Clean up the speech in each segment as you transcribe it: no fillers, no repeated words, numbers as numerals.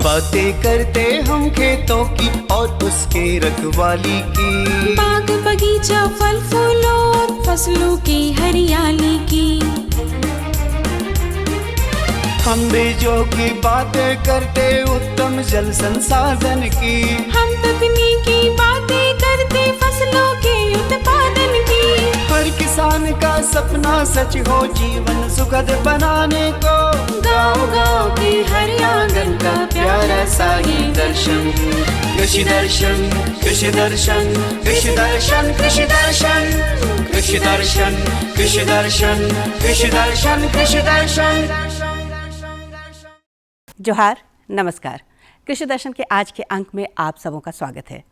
बातें करते हम खेतों की और उसके रखवाली की, बाग बगीचा फल फूलों और फसलों की हरियाली की। हम बीजों की बातें करते उत्तम जल संसाधन की, हम तकनीकी बातें करते फसलों के उत्पादन की। हर किसान का सपना सच हो जीवन सुखद बनाने को, गाँव-गाँव के हर आंगन का प्यारा सा ये दर्शन। कृषि दर्शन, कृषि दर्शन, कृषि दर्शन, कृषि दर्शन, कृषि दर्शन, कृषि दर्शन, कृषि दर्शन, कृषि दर्शन। जोहार, नमस्कार। कृषि दर्शन के आज के अंक में आप सबों का स्वागत है।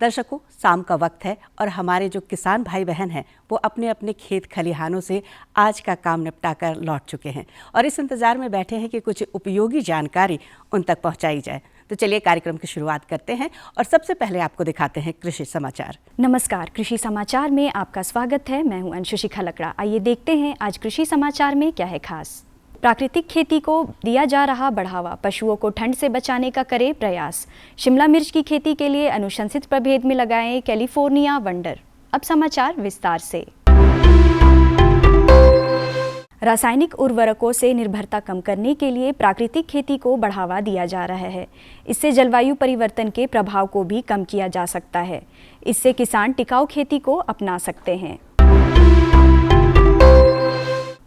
दर्शकों, शाम का वक्त है और हमारे जो किसान भाई बहन हैं वो अपने अपने खेत खलिहानों से आज का काम निपटा कर लौट चुके हैं और इस इंतज़ार में बैठे हैं कि कुछ उपयोगी जानकारी उन तक पहुंचाई जाए। तो चलिए कार्यक्रम की शुरुआत करते हैं और सबसे पहले आपको दिखाते हैं कृषि समाचार। नमस्कार, कृषि समाचार में आपका स्वागत है। मैं हूं अंशुषी खलकड़ा। आइए देखते हैं आज कृषि समाचार में क्या है खास। प्राकृतिक खेती को दिया जा रहा बढ़ावा, पशुओं को ठंड से बचाने का करे प्रयास। शिमला मिर्च की खेती के लिए अनुशंसित प्रभेद में लगाएं कैलिफोर्निया वंडर। अब समाचार विस्तार से। रासायनिक उर्वरकों से निर्भरता कम करने के लिए प्राकृतिक खेती को बढ़ावा दिया जा रहा है। इससे जलवायु परिवर्तन के प्रभाव को भी कम किया जा सकता है। इससे किसान टिकाऊ खेती को अपना सकते हैं।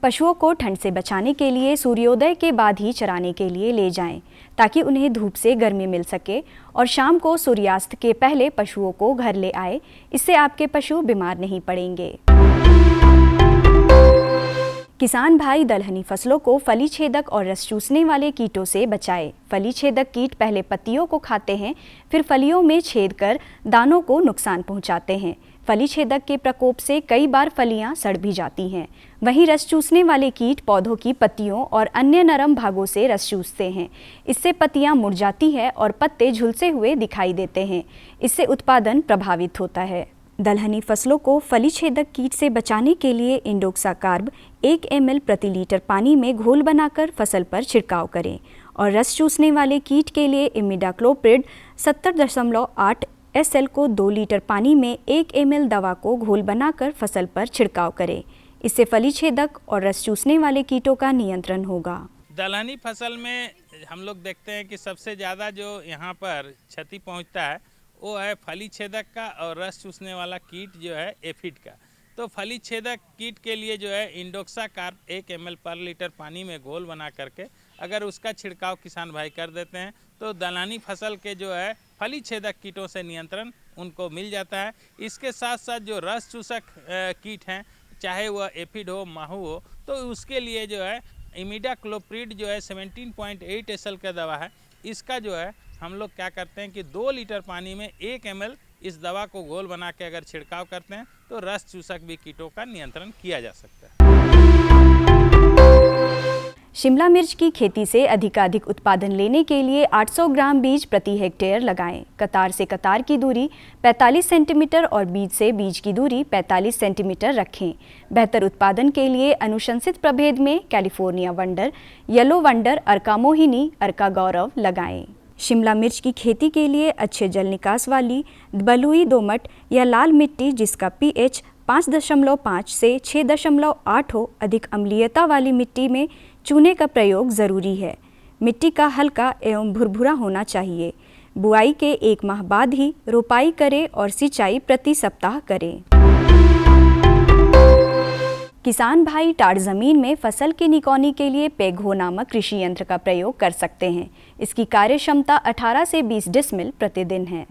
पशुओं को ठंड से बचाने के लिए सूर्योदय के बाद ही चराने के लिए ले जाएं, ताकि उन्हें धूप से गर्मी मिल सके और शाम को सूर्यास्त के पहले पशुओं को घर ले आए। इससे आपके पशु बीमार नहीं पड़ेंगे। किसान भाई दलहनी फसलों को फली छेदक और रस चूसने वाले कीटों से बचाएं। फली छेदक कीट पहले पत्तियों को खाते हैं, फिर फलियों में छेद कर दानों को नुकसान पहुंचाते हैं। फली छेदक के प्रकोप से कई बार फलियां सड़ भी जाती हैं। वहीं रस चूसने वाले कीट पौधों की पत्तियों और अन्य नरम भागों से रस चूसते हैं। इससे पत्तियां मुरझाती हैं और पत्ते झुलसे हुए दिखाई देते हैं। इससे उत्पादन प्रभावित होता है। दलहनी फसलों को फली छेदक कीट से बचाने के लिए इंडोक्साकार्ब 1 ml प्रति लीटर पानी में घोल बनाकर फसल पर छिड़काव करें और रस चूसने वाले कीट के लिए इमिडाक्लोप्रिड 70.8 SL को 2 लीटर पानी में 1 ml दवा को घोल बनाकर फसल पर छिड़काव करें। इससे फली छेदक और रस चूसने वाले कीटों का नियंत्रण होगा। दलहनी फसल में हम लोग देखते हैं कि सबसे ज़्यादा जो यहाँ पर क्षति पहुँचता है वो है फली छेदक का और रस चूसने वाला कीट जो है एफिड का। तो फली छेदक कीट के लिए जो है इंडोक्साकार्ब 1 ml पर लीटर पानी में घोल बना करके अगर उसका छिड़काव किसान भाई कर देते हैं तो दलहनी फसल के जो है फली छेदक कीटों से नियंत्रण उनको मिल जाता है। इसके साथ साथ जो रस चूसक कीट हैं, चाहे वह एफिड हो, माहू हो, तो उसके लिए जो है इमिडाक्लोप्रिड जो है 17.8 SL का दवा है। इसका जो है हम लोग क्या करते हैं कि 2 लीटर पानी में 1 ml इस दवा को घोल बना के अगर छिड़काव करते हैं तो रस चूसक भी कीटों का नियंत्रण किया जा सकता है। शिमला मिर्च की खेती से अधिकाधिक उत्पादन लेने के लिए 800 ग्राम बीज प्रति हेक्टेयर लगाएं। कतार से कतार की दूरी 45 सेंटीमीटर और बीज से बीज की दूरी 45 सेंटीमीटर रखें। बेहतर उत्पादन के लिए अनुशंसित प्रभेद में कैलिफोर्निया वंडर, येलो वंडर, अर्का मोहिनी, अर्का गौरव लगाएं। शिमला मिर्च की खेती के लिए अच्छे जल निकास वाली बलुई दोमट या लाल मिट्टी जिसका pH 5.5 से 6.8 हो, अधिक अम्लीयता वाली मिट्टी में चूने का प्रयोग ज़रूरी है। मिट्टी का हल्का एवं भुरभुरा होना चाहिए। बुआई के 1 माह बाद ही रोपाई करें और सिंचाई प्रति सप्ताह करें। किसान भाई टाट ज़मीन में फसल की निकौनी के लिए पेघो नामक कृषि यंत्र का प्रयोग कर सकते हैं। इसकी कार्य क्षमता 18 से 20 डिसमिल प्रतिदिन है।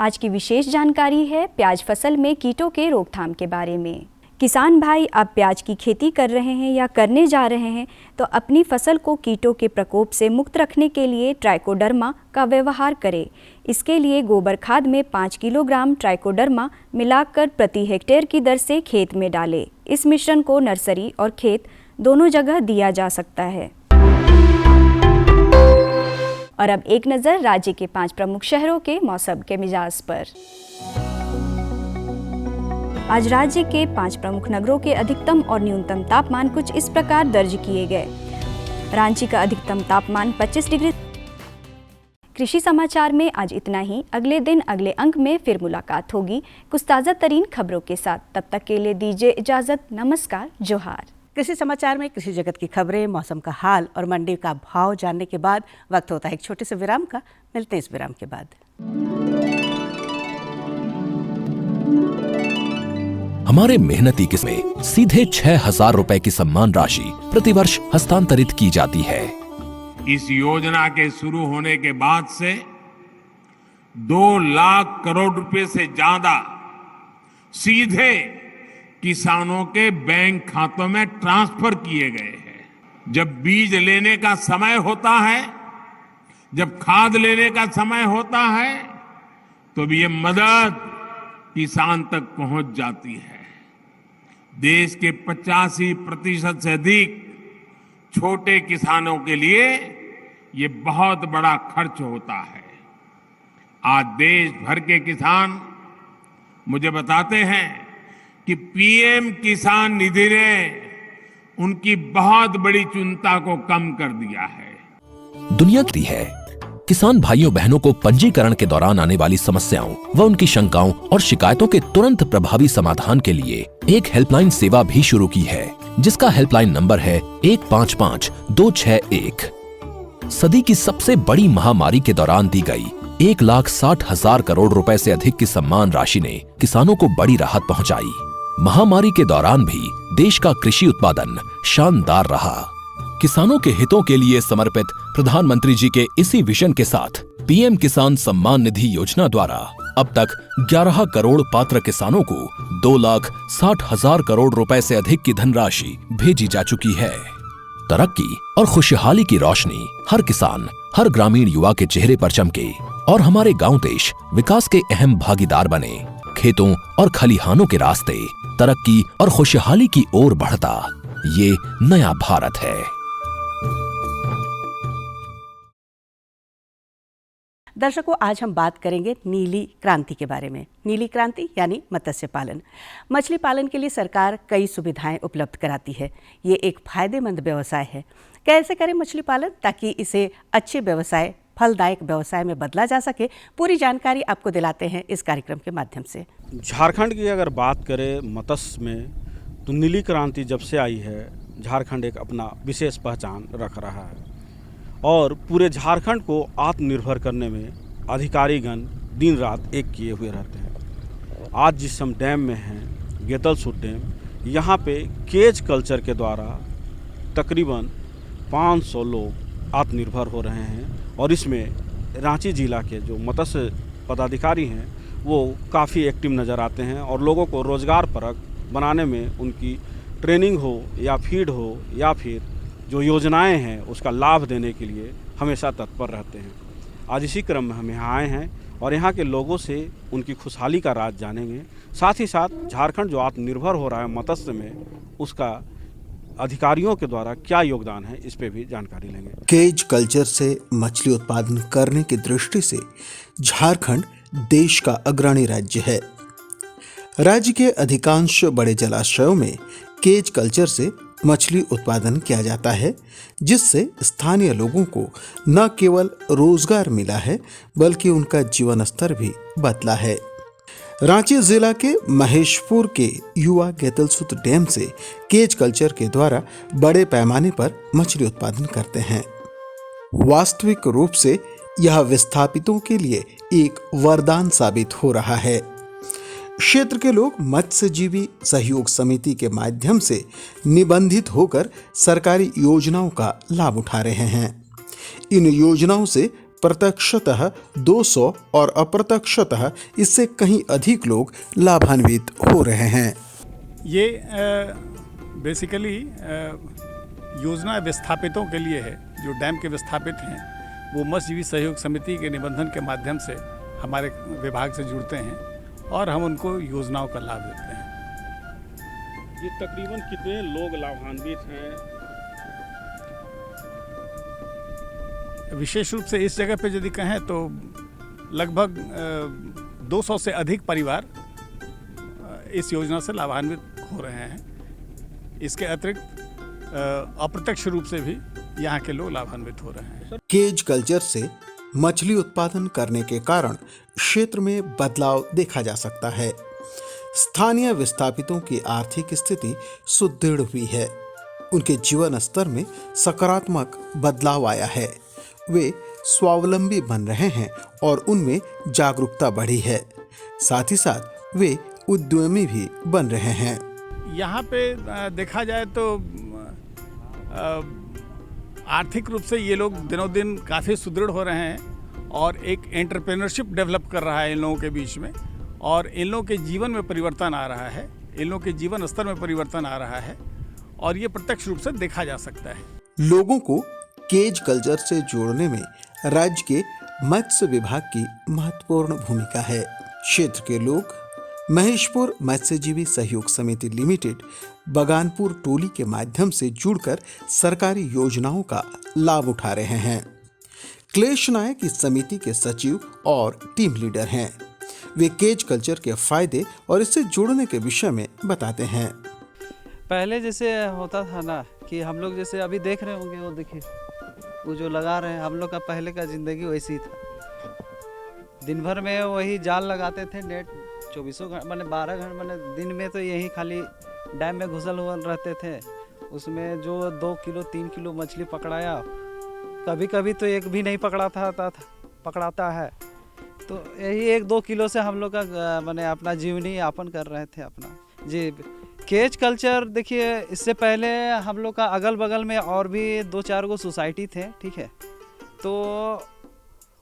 आज की विशेष जानकारी है प्याज फसल में कीटों के रोकथाम के बारे में। किसान भाई आप प्याज की खेती कर रहे हैं या करने जा रहे हैं तो अपनी फसल को कीटों के प्रकोप से मुक्त रखने के लिए ट्राइकोडर्मा का व्यवहार करें। इसके लिए गोबर खाद में 5 किलोग्राम ट्राइकोडर्मा मिलाकर प्रति हेक्टेयर की दर से खेत में डालें। इस मिश्रण को नर्सरी और खेत दोनों जगह दिया जा सकता है। और अब एक नज़र राज्य के 5 प्रमुख शहरों के मौसम के मिजाज पर। आज राज्य के 5 प्रमुख नगरों के अधिकतम और न्यूनतम तापमान कुछ इस प्रकार दर्ज किए गए। रांची का अधिकतम तापमान 25 डिग्री। कृषि समाचार में आज इतना ही। अगले दिन अगले अंक में फिर मुलाकात होगी कुछ ताज़ा तरीन खबरों के साथ। तब तक के लिए दीजिए इजाज़त। नमस्कार, जोहार। कृषि समाचार में कृषि जगत की खबरें, मौसम का हाल और मंडी का भाव जानने के बाद वक्त होता है एक छोटे से विराम का। मिलते हैं इस विराम के बाद। हमारे मेहनती किस्में सीधे 6,000 रुपए की सम्मान राशि प्रतिवर्ष हस्तांतरित की जाती है। इस योजना के शुरू होने के बाद से 2 लाख करोड़ रुपए से ज्यादा सीधे किसानों के बैंक खातों में ट्रांसफर किए गए हैं। जब बीज लेने का समय होता है, जब खाद लेने का समय होता है, तो भी ये मदद किसान तक पहुंच जाती है। देश के 85% से अधिक छोटे किसानों के लिए ये बहुत बड़ा खर्च होता है। आज देश भर के किसान मुझे बताते हैं कि पीएम किसान निधि ने उनकी बहुत बड़ी चिंता को कम कर दिया है। दुनिया की है किसान भाइयों बहनों को पंजीकरण के दौरान आने वाली समस्याओं व उनकी शंकाओं और शिकायतों के तुरंत प्रभावी समाधान के लिए एक हेल्पलाइन सेवा भी शुरू की है, जिसका हेल्पलाइन नंबर है 155261। सदी की सबसे बड़ी महामारी के दौरान दी गई 1,60,000 करोड़ रुपए से अधिक की सम्मान राशि ने किसानों को बड़ी राहत पहुंचाई। महामारी के दौरान भी देश का कृषि उत्पादन शानदार रहा। किसानों के हितों के लिए समर्पित प्रधानमंत्री जी के इसी विजन के साथ पीएम किसान सम्मान निधि योजना द्वारा अब तक 11 करोड़ पात्र किसानों को 2,60,000 करोड़ रुपए से अधिक की धनराशि भेजी जा चुकी है। तरक्की और खुशहाली की रोशनी हर किसान, हर ग्रामीण युवा के चेहरे पर चमके और हमारे गांव देश विकास के अहम भागीदार बने। खेतों और खलिहानों के रास्ते तरक्की और खुशहाली की ओर बढ़ता ये नया भारत है। दर्शकों, आज हम बात करेंगे नीली क्रांति के बारे में। नीली क्रांति यानी मत्स्य पालन। मछली पालन के लिए सरकार कई सुविधाएं उपलब्ध कराती है। ये एक फायदेमंद व्यवसाय है। कैसे करें मछली पालन ताकि इसे अच्छे व्यवसाय, फलदायक व्यवसाय में बदला जा सके, पूरी जानकारी आपको दिलाते हैं इस कार्यक्रम के माध्यम से। झारखंड की अगर बात करें मत्स्य में, तो नीली क्रांति जब से आई है, झारखंड एक अपना विशेष पहचान रख रहा है और पूरे झारखंड को आत्मनिर्भर करने में अधिकारीगण दिन रात एक किए हुए रहते हैं। आज जिस हम डैम में हैं, गेतलसूद डैम, यहाँ पे केज कल्चर के द्वारा तकरीबन 500 लोग आत्मनिर्भर हो रहे हैं और इसमें रांची जिला के जो मत्स्य पदाधिकारी हैं वो काफ़ी एक्टिव नज़र आते हैं और लोगों को रोज़गारपरक बनाने में उनकी ट्रेनिंग हो या फीड हो या फिर जो योजनाएं हैं उसका लाभ देने के लिए हमेशा तत्पर रहते हैं। आज इसी क्रम में हम यहाँ आए हैं और यहाँ के लोगों से उनकी खुशहाली का राज जानेंगे। साथ ही साथ झारखंड जो आत्मनिर्भर हो रहा है मत्स्य में, उसका अधिकारियों के द्वारा क्या योगदान है, इस पे भी जानकारी लेंगे। केज कल्चर से मछली उत्पादन करने की दृष्टि से झारखंड देश का अग्रणी राज्य है। राज्य के अधिकांश बड़े जलाशयों में केज कल्चर से मछली उत्पादन किया जाता है, जिससे स्थानीय लोगों को न केवल रोजगार मिला है बल्कि उनका जीवन स्तर भी बदला है। रांची जिला के महेशपुर के युवा गेतलसूद डैम से केज कल्चर के द्वारा बड़े पैमाने पर मछली उत्पादन करते हैं। वास्तविक रूप से यह विस्थापितों के लिए एक वरदान साबित हो रहा है। क्षेत्र के लोग मत्स्यजीवी सहयोग समिति के माध्यम से निबंधित होकर सरकारी योजनाओं का लाभ उठा रहे हैं। इन योजनाओं से प्रत्यक्षतः 200 और अप्रत्यक्षतः इससे कहीं अधिक लोग लाभान्वित हो रहे हैं। ये बेसिकली योजना विस्थापितों के लिए है। जो डैम के विस्थापित हैं वो मत्स्यजीवी सहयोग समिति के निबंधन के माध्यम से हमारे विभाग से जुड़ते हैं और हम उनको योजनाओं का लाभ देते हैं। ये तकरीबन कितने लोग लाभान्वित हैं? विशेष रूप से इस जगह पे यदि कहें तो लगभग 200 से अधिक परिवार इस योजना से लाभान्वित हो रहे हैं। इसके अतिरिक्त अप्रत्यक्ष रूप से भी यहाँ के लोग लाभान्वित हो रहे हैं। केज कल्चर से मछली उत्पादन करने के कारण क्षेत्र में बदलाव देखा जा सकता है। स्थानीय विस्थापितों की आर्थिक स्थिति सुदृढ़ हुई है। उनके जीवन स्तर में सकारात्मक बदलाव आया है। वे स्वावलंबी बन रहे हैं और उनमें जागरूकता बढ़ी है। साथ ही साथ वे उद्यमी भी बन रहे हैं। यहाँ पे देखा जाए तो आर्थिक रूप से ये लोग दिनों दिन काफ़ी सुदृढ़ हो रहे हैं और एक एंटरप्रेन्योरशिप डेवलप कर रहा है इन लोगों के बीच में, और इन लोगों के जीवन में परिवर्तन आ रहा है, इन लोगों के जीवन स्तर में परिवर्तन आ रहा है और ये प्रत्यक्ष रूप से देखा जा सकता है। लोगों को केज कल्चर से जोड़ने में राज्य के मत्स्य विभाग की महत्वपूर्ण भूमिका है। क्षेत्र के लोग महेशपुर मत्स्यजीवी सहयोग समिति लिमिटेड बगानपुर टोली के माध्यम से जुड़कर सरकारी योजनाओं का लाभ उठा रहे हैं। क्लेश नायक इस समिति के सचिव और टीम लीडर हैं। वे केज कल्चर के फायदे और इससे जुड़ने के विषय में बताते हैं। पहले जैसे होता था ना कि हम लोग जैसे अभी देख रहे होंगे, वो देखिए वो जो लगा रहे हैं, हम लोग का पहले का ज़िंदगी वैसी था। दिन भर में वही जाल लगाते थे, नेट 24 घंटे मैंने 12 घंटे मैंने दिन में तो यही खाली डैम में घुसल हुए रहते थे। उसमें जो 2 किलो 3 किलो मछली पकड़ाया, कभी कभी तो एक भी नहीं पकड़ाता है। तो यही 1-2 किलो से हम लोग का मैंने अपना जीवनी यापन कर रहे थे अपना जी। केज कल्चर देखिए, इससे पहले हम लोग का अगल बगल में और भी 2-4 गो सोसाइटी थे, ठीक है, तो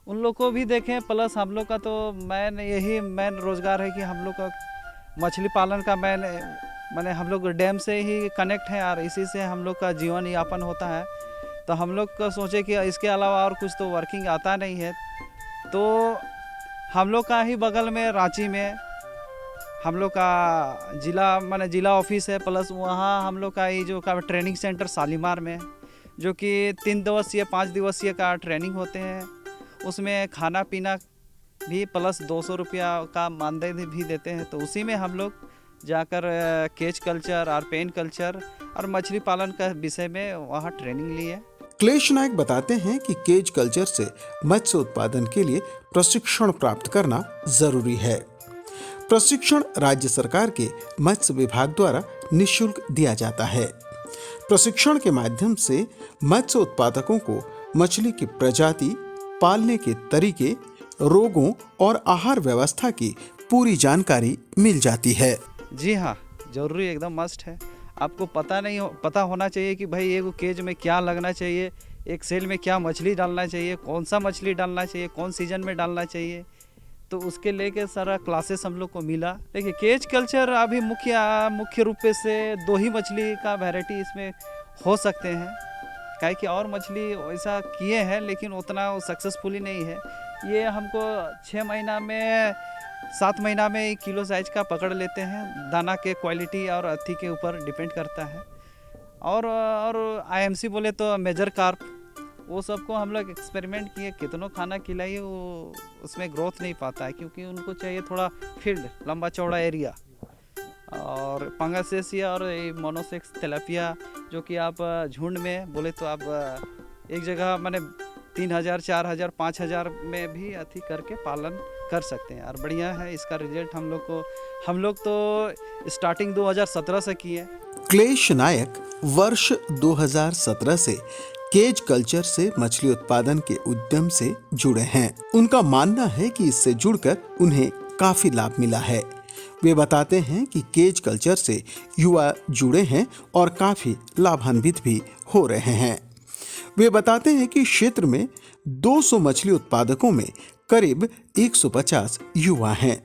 उन लोग को भी देखें। प्लस हम लोग का तो मेन रोज़गार है कि हम लोग का मछली पालन का मैंने हम लोग डैम से ही कनेक्ट हैं और इसी से हम लोग का जीवन यापन होता है। तो हम लोग को सोचे कि इसके अलावा और कुछ तो वर्किंग आता नहीं है, तो हम लोग का ही बगल में रांची में हम लोग का जिला ऑफिस है। प्लस वहाँ हम लोग का ये जो का ट्रेनिंग सेंटर शालीमार में, जो कि 3 दिवसीय 5 दिवसीय का ट्रेनिंग होते हैं। उसमें खाना पीना भी प्लस 200 रुपया का मानदेय भी देते हैं। तो उसी में हम लोग जाकर केज कल्चर और पेन कल्चर और मछली पालन का विषय में वहाँ ट्रेनिंग ली है। क्लेश नायक बताते हैं कि केज कल्चर से मत्स्य उत्पादन के लिए प्रशिक्षण प्राप्त करना जरूरी है। प्रशिक्षण राज्य सरकार के मत्स्य विभाग द्वारा निःशुल्क दिया जाता है। प्रशिक्षण के माध्यम से मत्स्य उत्पादकों को मछली की प्रजाति, पालने के तरीके, रोगों और आहार व्यवस्था की पूरी जानकारी मिल जाती है। जी हाँ, जरूरी एकदम मस्ट है। आपको पता होना चाहिए कि भाई एक केज में क्या लगना चाहिए, एक सेल में क्या मछली डालना चाहिए, कौन सा मछली डालना चाहिए, कौन सीजन में डालना चाहिए। तो उसके लेके सारा क्लासेस हम लोग को मिला। देखिए केज कल्चर अभी मुख्य रूप से 2 ही मछली का वैरायटी इसमें हो सकते हैं, काहे कि और मछली वैसा किए हैं लेकिन उतना सक्सेसफुली नहीं है। ये हमको 6 महीना में 7 महीना में 1 किलो साइज का पकड़ लेते हैं। दाना के क्वालिटी और अथी के ऊपर डिपेंड करता है। और IMC बोले तो मेजर कार्प, वो सबको हम लोग एक्सपेरिमेंट किए, कितनों खाना खिलाइए वो उसमें ग्रोथ नहीं पाता है, क्योंकि उनको चाहिए थोड़ा फील्ड, लंबा चौड़ा एरिया। और पंगासेसिया और मोनोसेक्स तेलापिया, जो कि आप झुंड में बोले तो आप एक जगह मैंने 3000, 4000, 5000 में भी अथी करके पालन कर सकते हैं। और बढ़िया है इसका रिजल्ट। हम लोग तो स्टार्टिंग 2017 से किए। क्लेश नायक वर्ष 2017 से केज कल्चर से मछली उत्पादन के उद्यम से जुड़े हैं। उनका मानना है कि इससे जुड़कर उन्हें काफी लाभ मिला है। वे बताते हैं कि केज कल्चर से युवा जुड़े हैं और काफी लाभान्वित भी हो रहे हैं। वे बताते हैं कि क्षेत्र में 200 मछली उत्पादकों में करीब 150 युवा हैं।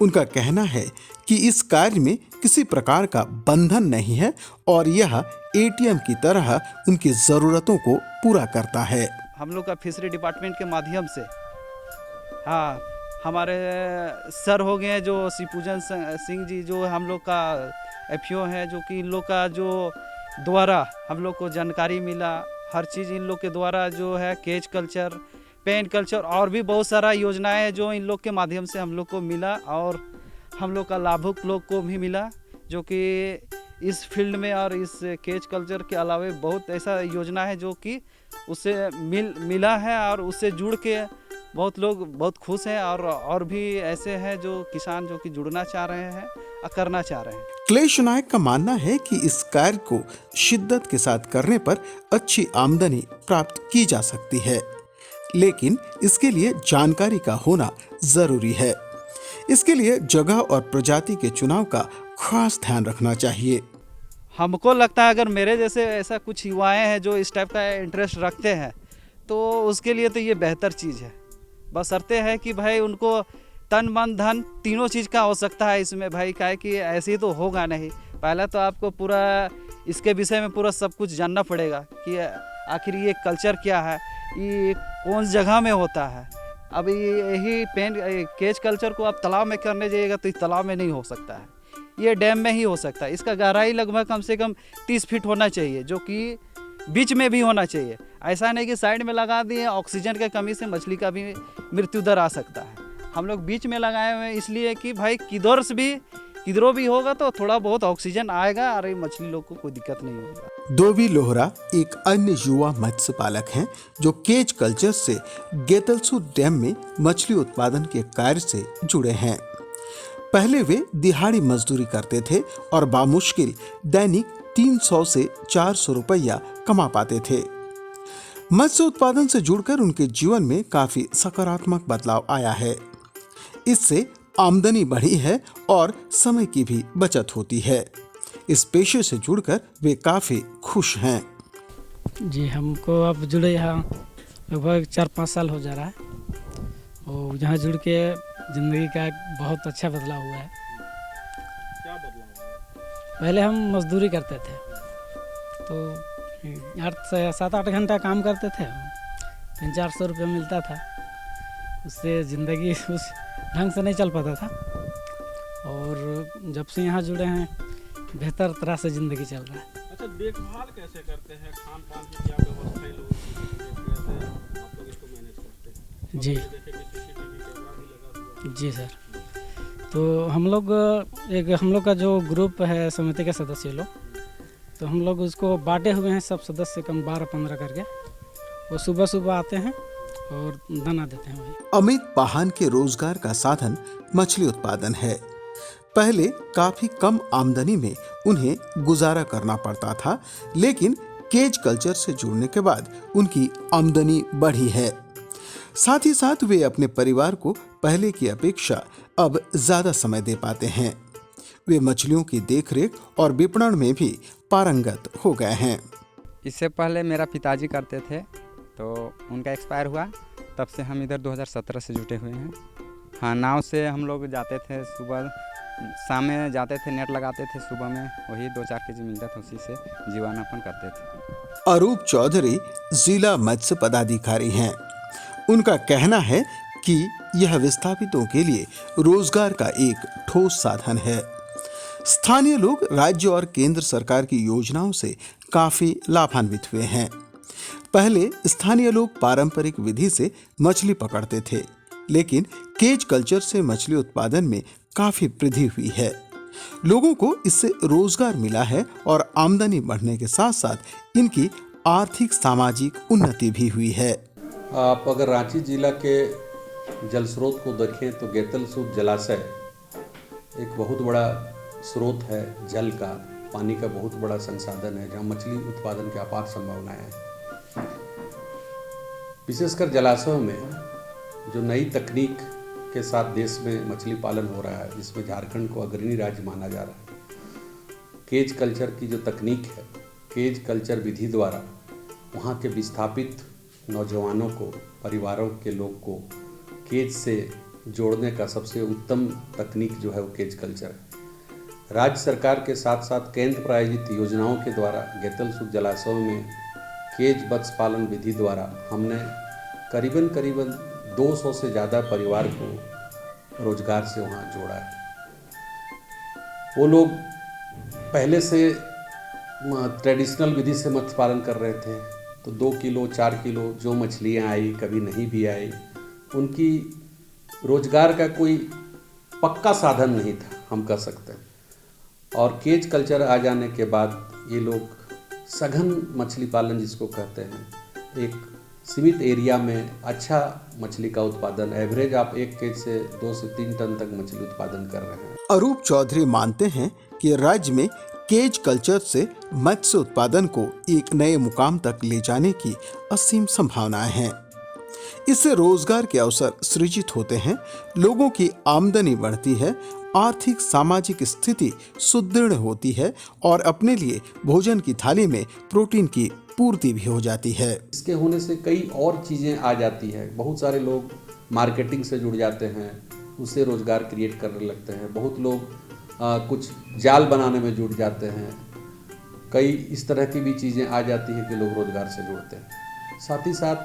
उनका कहना है कि इस कार्य में किसी प्रकार का बंधन नहीं है और यह ATM की तरह उनकी ज़रूरतों को पूरा करता है। हम लोग का फिशरी डिपार्टमेंट के माध्यम से, हाँ, हमारे सर हो गए जो शिवपूजन सिंह जी, जो हम लोग का FO हैं, जो कि इन लोग का जो द्वारा हम लोग को जानकारी मिला, हर चीज़ इन लोग के द्वारा जो है केज कल्चर, पेन कल्चर और भी बहुत सारा योजनाएं हैं जो इन लोग के माध्यम से हम लोग को मिला और हम लोग का लाभुक लोग को भी मिला, जो कि इस फील्ड में और इस केज कल्चर के अलावा बहुत ऐसा योजना है जो कि उससे मिला है और उससे जुड़ के बहुत लोग बहुत खुश हैं और भी ऐसे हैं जो किसान जो कि जुड़ना चाह रहे हैं और करना चाह रहे हैं। क्लेश नायक का मानना है कि इस कार्य को शिद्दत के साथ करने पर अच्छी आमदनी प्राप्त की जा सकती है, लेकिन इसके लिए जानकारी का होना जरूरी है। इसके लिए जगह और प्रजाति के चुनाव का खास ध्यान रखना चाहिए। हमको लगता है अगर मेरे जैसे ऐसा कुछ युवाएं हैं जो इस टाइप का इंटरेस्ट रखते हैं तो उसके लिए तो ये बेहतर चीज़ है। बशर्ते है कि भाई उनको तन मन धन तीनों चीज़ का आवश्यकता है इसमें भाई, क्या है कि ऐसे ही तो होगा नहीं। पहले तो आपको पूरा इसके विषय में पूरा सब कुछ जानना पड़ेगा कि आखिर ये कल्चर क्या है, ये कौन जगह में होता है। अब यही केज कल्चर को आप तालाब में करने जाइएगा तो इस तालाब में नहीं हो सकता है, ये डैम में ही हो सकता है। इसका गहराई लगभग कम से कम 30 फीट होना चाहिए, जो कि बीच में भी होना चाहिए। ऐसा नहीं कि साइड में लगा दिए, ऑक्सीजन की कमी से मछली का भी मृत्यु दर आ सकता है। हम लोग बीच में लगाए हुए हैं इसलिए कि भाई किधरों भी होगा तो थोड़ा बहुत ऑक्सीजन आएगा और मछली लोग को कोई दिक्कत नहीं होगा। दोवी लोहरा एक अन्य युवा मत्स्य पालक हैं जो केज कल्चर से गेतलसू डैम में मछली उत्पादन के कार्य से जुड़े हैं। पहले वे दिहाड़ी मजदूरी करते थे और बामुश्किल दैनिक 300 से 400 रुपया कमा पाते थे। मत्स्य उत्पादन से जुड़कर उनके जीवन में काफी सकारात्मक बदलाव आया है। इससे आमदनी बढ़ी है और समय की भी बचत होती है। इस पेशे से जुड़कर वे काफी खुश हैं। जी, हमको अब जुड़े यहाँ लगभग 4-5 साल हो जा रहा है और यहाँ जुड़ के ज़िंदगी का एक बहुत अच्छा बदलाव हुआ है। क्या बदलाव हुआ? पहले हम मजदूरी करते थे तो 7-8 घंटा काम करते थे, 300-400 रुपये मिलता था। उससे ज़िंदगी उस ढंग से नहीं चल पाता था और जब से यहाँ जुड़े हैं बेहतर तरह से ज़िंदगी चल रहा है। अच्छा, देखभाल कैसे करते हैं? खान पान की क्या व्यवस्था है लोगों की, कैसे आप लोग इसको मैनेज करते हैं? जी जी सर, तो हम लोग का जो ग्रुप है समिति के सदस्य लोग, तो हम लोग उसको बांटे हुए हैं सब सदस्य कम 12-15 करके। वो सुबह सुबह आते हैं और दाना देते हैं। वही अमित पाहन के रोजगार का साधन मछली उत्पादन है। पहले काफी कम आमदनी में उन्हें गुजारा करना पड़ता था, लेकिन केज कल्चर से जुड़ने के बाद उनकी आमदनी बढ़ी है। साथ ही साथ वे अपने परिवार को पहले की अपेक्षा अब ज्यादा समय दे पाते हैं। वे मछलियों की देखरेख और विपणन में भी पारंगत हो गए हैं। इससे पहले मेरा पिताजी करते थे तो उनका एक्सपायर हुआ, तब से हम इधर 2017 से जुटे हुए हैं। हाँ, नाव से हम लोग जाते थे, सुबह शाम में जाते थे, नेट लगाते थे सुबह में, वही 2-4 केजी मिलता था, उसी से जीवनयापन करते थे। अरूप चौधरी जिला मत्स्य पदाधिकारी हैं। उनका कहना है कि यह विस्थापितों के लिए रोजगार का एक ठोस साधन है। स्थानीय लोग राज्य और केंद्र सरकार की योजनाओं से काफी लाभान्वित हुए हैं। पहले स्थानीय लोग पारंपरिक विधि से मछली पकड़ते थे, लेकिन केज कल्चर से मछली उत्पादन में काफी वृद्धि हुई है। लोगों को इससे रोजगार मिला है और आमदनी बढ़ने के साथ साथ इनकी आर्थिक सामाजिक उन्नति भी हुई है। आप अगर रांची जिला के जल स्रोत को देखें तो गेतलसूद जलाशय एक बहुत बड़ा स्रोत है जल का, पानी का बहुत बड़ा संसाधन है, जहाँ मछली उत्पादन की अपार संभावनाएं हैं। विशेषकर जलाशयों में जो नई तकनीक के साथ देश में मछली पालन हो रहा है, जिसमें झारखंड को अग्रणी राज्य माना जा रहा है। केज कल्चर की जो तकनीक है, केज कल्चर विधि द्वारा वहाँ के विस्थापित नौजवानों को, परिवारों के लोग को केज से जोड़ने का सबसे उत्तम तकनीक जो है वो केज कल्चर है। राज्य सरकार के साथ साथ केंद्र प्रायोजित योजनाओं के द्वारा गेतलसूद जलाशयों में केज मत्स्य पालन विधि द्वारा हमने करीबन 200 से ज़्यादा परिवार को रोजगार से वहाँ जोड़ा है। वो लोग पहले से ट्रेडिशनल विधि से मत्स्य पालन कर रहे थे, तो 2 किलो 4 किलो जो मछलियाँ आई, कभी नहीं भी आई, उनकी रोजगार का कोई पक्का साधन नहीं था, हम कह सकते हैं। और केज कल्चर आ जाने के बाद ये लोग सघन मछली पालन जिसको कहते हैं, एक सीमित एरिया में अच्छा मछली का उत्पादन, एवरेज आप एक केज से 2 से 3 टन तक मछली उत्पादन कर रहे हैं। अरूप चौधरी मानते हैं कि राज्य में केज कल्चर से मत्स्य उत्पादन को एक नए मुकाम तक ले जाने की असीम संभावनाएं हैं। इससे रोजगार के अवसर सृजित होते हैं, लोगों की आमदनी बढ़ती है, आर्थिक सामाजिक स्थिति सुदृढ़ होती है और अपने लिए भोजन की थाली में प्रोटीन की पूर्ति भी हो जाती है। इसके होने से कई और चीज़ें आ जाती है। बहुत सारे लोग मार्केटिंग से जुड़ जाते हैं, उससे रोजगार क्रिएट करने लगते हैं। बहुत लोग कुछ जाल बनाने में जुट जाते हैं। कई इस तरह की भी चीज़ें आ जाती हैं कि लोग रोजगार से जुड़ते हैं। साथ ही साथ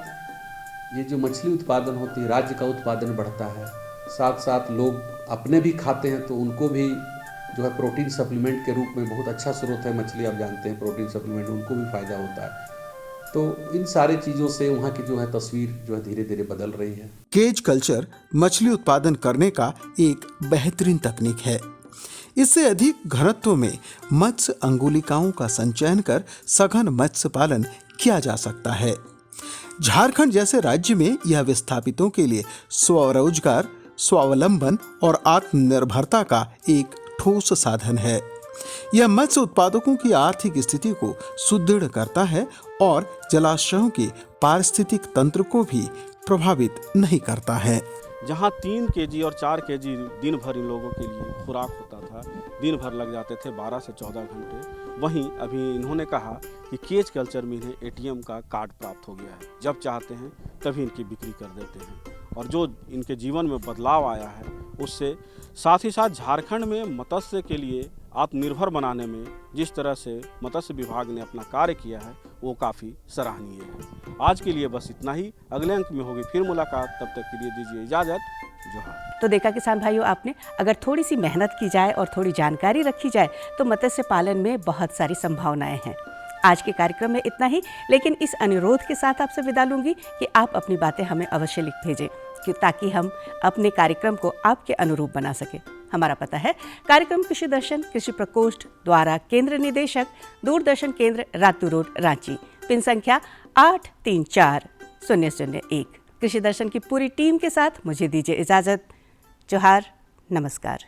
ये जो मछली उत्पादन होती है, राज्य का उत्पादन बढ़ता है, साथ साथ लोग अपने भी खाते हैं तो उनको भी जो है प्रोटीन सप्लीमेंट के रूप में बहुत अच्छा स्रोत है मछली। आप जानते हैं प्रोटीन सप्लीमेंट, उनको भी फ़ायदा होता है। तो इन सारे चीज़ों से वहाँ की जो है तस्वीर जो है धीरे धीरे बदल रही है। केज कल्चर मछली उत्पादन करने का एक बेहतरीन तकनीक है। इससे अधिक घनत्व में मत्स्य अंगुलिकाओं का संचयन कर सघन मत्स्य पालन किया जा सकता है। झारखंड जैसे राज्य में यह विस्थापितों के लिए स्वरोजगार, स्वावलंबन और आत्मनिर्भरता का एक ठोस साधन है। यह मत्स्य उत्पादकों की आर्थिक स्थिति को सुदृढ़ करता है और जलाशयों के पारिस्थितिक तंत्र को भी प्रभावित नहीं करता है। जहाँ 3 केजी और 4 केजी दिन भर इन लोगों के लिए खुराक होता था, दिन भर लग जाते थे 12 से 14 घंटे। वहीं अभी इन्होंने कहा कि केज कल्चर में इन्हें ATM का कार्ड प्राप्त हो गया है। जब चाहते हैं तभी इनकी बिक्री कर देते हैं और जो इनके जीवन में बदलाव आया है उससे साथ ही साथ झारखंड में मत्स्य के लिए आत्मनिर्भर बनाने में जिस तरह से मत्स्य विभाग ने अपना कार्य किया है वो काफ़ी सराहनीय है। आज के लिए बस इतना ही। अगले अंक में होगी फिर मुलाकात, तब तक के लिए दीजिए इजाज़त। जोहार। तो देखा किसान भाइयों आपने, अगर थोड़ी सी मेहनत की जाए और थोड़ी जानकारी रखी जाए तो मत्स्य पालन में बहुत सारी संभावनाएं हैं। आज के कार्यक्रम में इतना ही, लेकिन इस अनुरोध के साथ आपसे विदा लूंगी कि आप अपनी बातें हमें अवश्य लिख भेजें ताकि हम अपने कार्यक्रम को आपके अनुरूप बना सकें। हमारा पता है कार्यक्रम कृषि दर्शन, कृषि प्रकोष्ठ द्वारा केंद्र निदेशक, दूरदर्शन केंद्र, रातू रोड, रांची। पिन संख्या 834001। कृषि दर्शन की पूरी टीम के साथ मुझे दीजिए इजाज़त। जोहार, नमस्कार।